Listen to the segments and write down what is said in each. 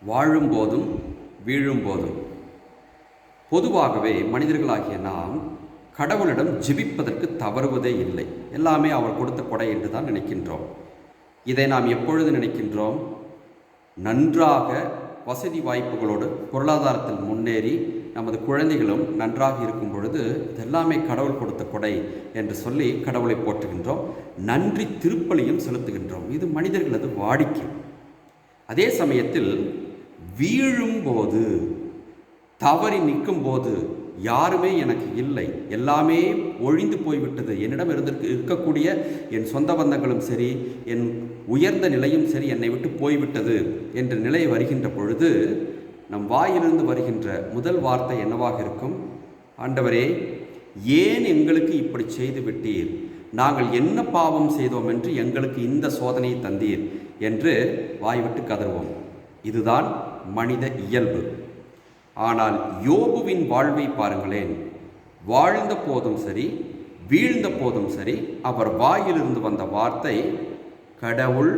வாழும்போதும் வீழும்போதும். பொதுவாகவே மனிதர்களாகிய நாம் கடவுளிடம் ஜெபிப்பதற்கு தவறுவதே இல்லை. எல்லாமே அவர் கொடுத்த கொடை என்று தான் நினைக்கின்றோம். இதை நாம் எப்பொழுது நினைக்கின்றோம்? நன்றாக வசதி வாய்ப்புகளோடு பொருளாதாரத்தில் முன்னேறி நமது குழந்தைகளும் நன்றாக இருக்கும் பொழுது இதெல்லாமே கடவுள் கொடுத்த கொடை என்று சொல்லி கடவுளை போற்றுகின்றோம். நன்றி திருப்பலியும் செலுத்துகின்றோம். இது மனிதர்களது வாடிக்கை. அதே சமயத்தில் வீழும்போது, தவறி நிற்கும்போது, யாருமே எனக்கு இல்லை, எல்லாமே ஒழிந்து போய்விட்டது, என்னிடம் இருக்கக்கூடிய என் சொந்த பந்தங்களும் சரி, என் உயர்ந்த நிலையும் சரி என்னை விட்டு போய்விட்டது என்ற நிலை வருகின்ற பொழுது நம் வாயிலிருந்து வருகின்ற முதல் வார்த்தை என்னவாக இருக்கும்? ஆண்டவரே, ஏன் எங்களுக்கு இப்படி செய்து விட்டீர்? நாங்கள் என்ன பாவம் செய்தோம் என்று எங்களுக்கு இந்த சோதனையை தந்தீர் என்று வாய்விட்டு கதறுவோம். இதுதான் மனித இயல்பு. ஆனால் யோபுவின் வாழ்வை பாருங்களேன். வாழ்ந்த போதும் சரி, வீழ்ந்த போதும் சரி, அவர் வாயிலிருந்து வந்த வார்த்தை கடவுள்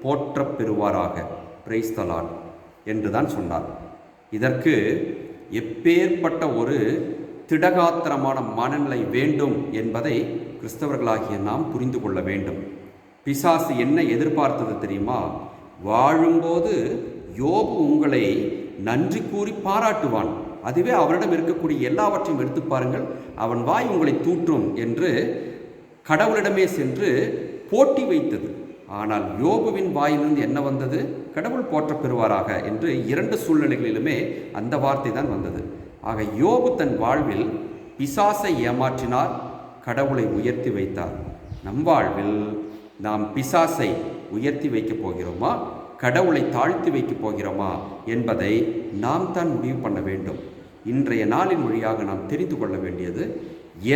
போற்றப் பெறுவாராக, பிரைஸ் தி லார்ட் என்று தான் சொன்னார். இதற்கு எப்பேற்பட்ட ஒரு திடகாத்திரமான மனநிலை வேண்டும் என்பதை கிறிஸ்தவர்களாகிய நாம் புரிந்து கொள்ள வேண்டும். பிசாசு என்ன எதிர்பார்த்தது தெரியுமா? வாழும்போது யோபு உங்களை நன்றி கூறி பாராட்டுவான், அதுவே அவரிடம் இருக்கக்கூடிய எல்லாவற்றையும் எடுத்து பாருங்கள், அவன் வாய் உங்களை தூற்றும் என்று கடவுளிடமே சென்று போட்டி வைத்தது. ஆனால் யோபுவின் வாயிலிருந்து என்ன வந்தது? கடவுள் போற்றப் பெறுவாராக என்று இரண்டு சூழ்நிலைகளிலுமே அந்த வார்த்தை தான் வந்தது. ஆக யோபு தன் வாழ்வில் பிசாசை ஏமாற்றினார், கடவுளை உயர்த்தி வைத்தார். நம் வாழ்வில் நாம் பிசாசை உயர்த்தி வைக்கப் போகிறோமா, கடவுளை தாழ்த்தி வைக்கப் போகிறோமா என்பதை நாம் தான் முடிவு பண்ண வேண்டும். இன்றைய நாளின் வழியாக நாம் தெரிந்து கொள்ள வேண்டியது,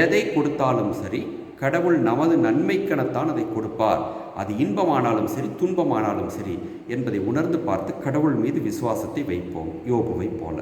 எதை கொடுத்தாலும் சரி கடவுள் நமது நன்மைக்கெனத்தான் அதை கொடுப்பார். அது இன்பமானாலும் சரி, துன்பமானாலும் சரி என்பதை உணர்ந்து பார்த்து கடவுள் மீது விசுவாசத்தை வைப்போம், யோபுவை போல.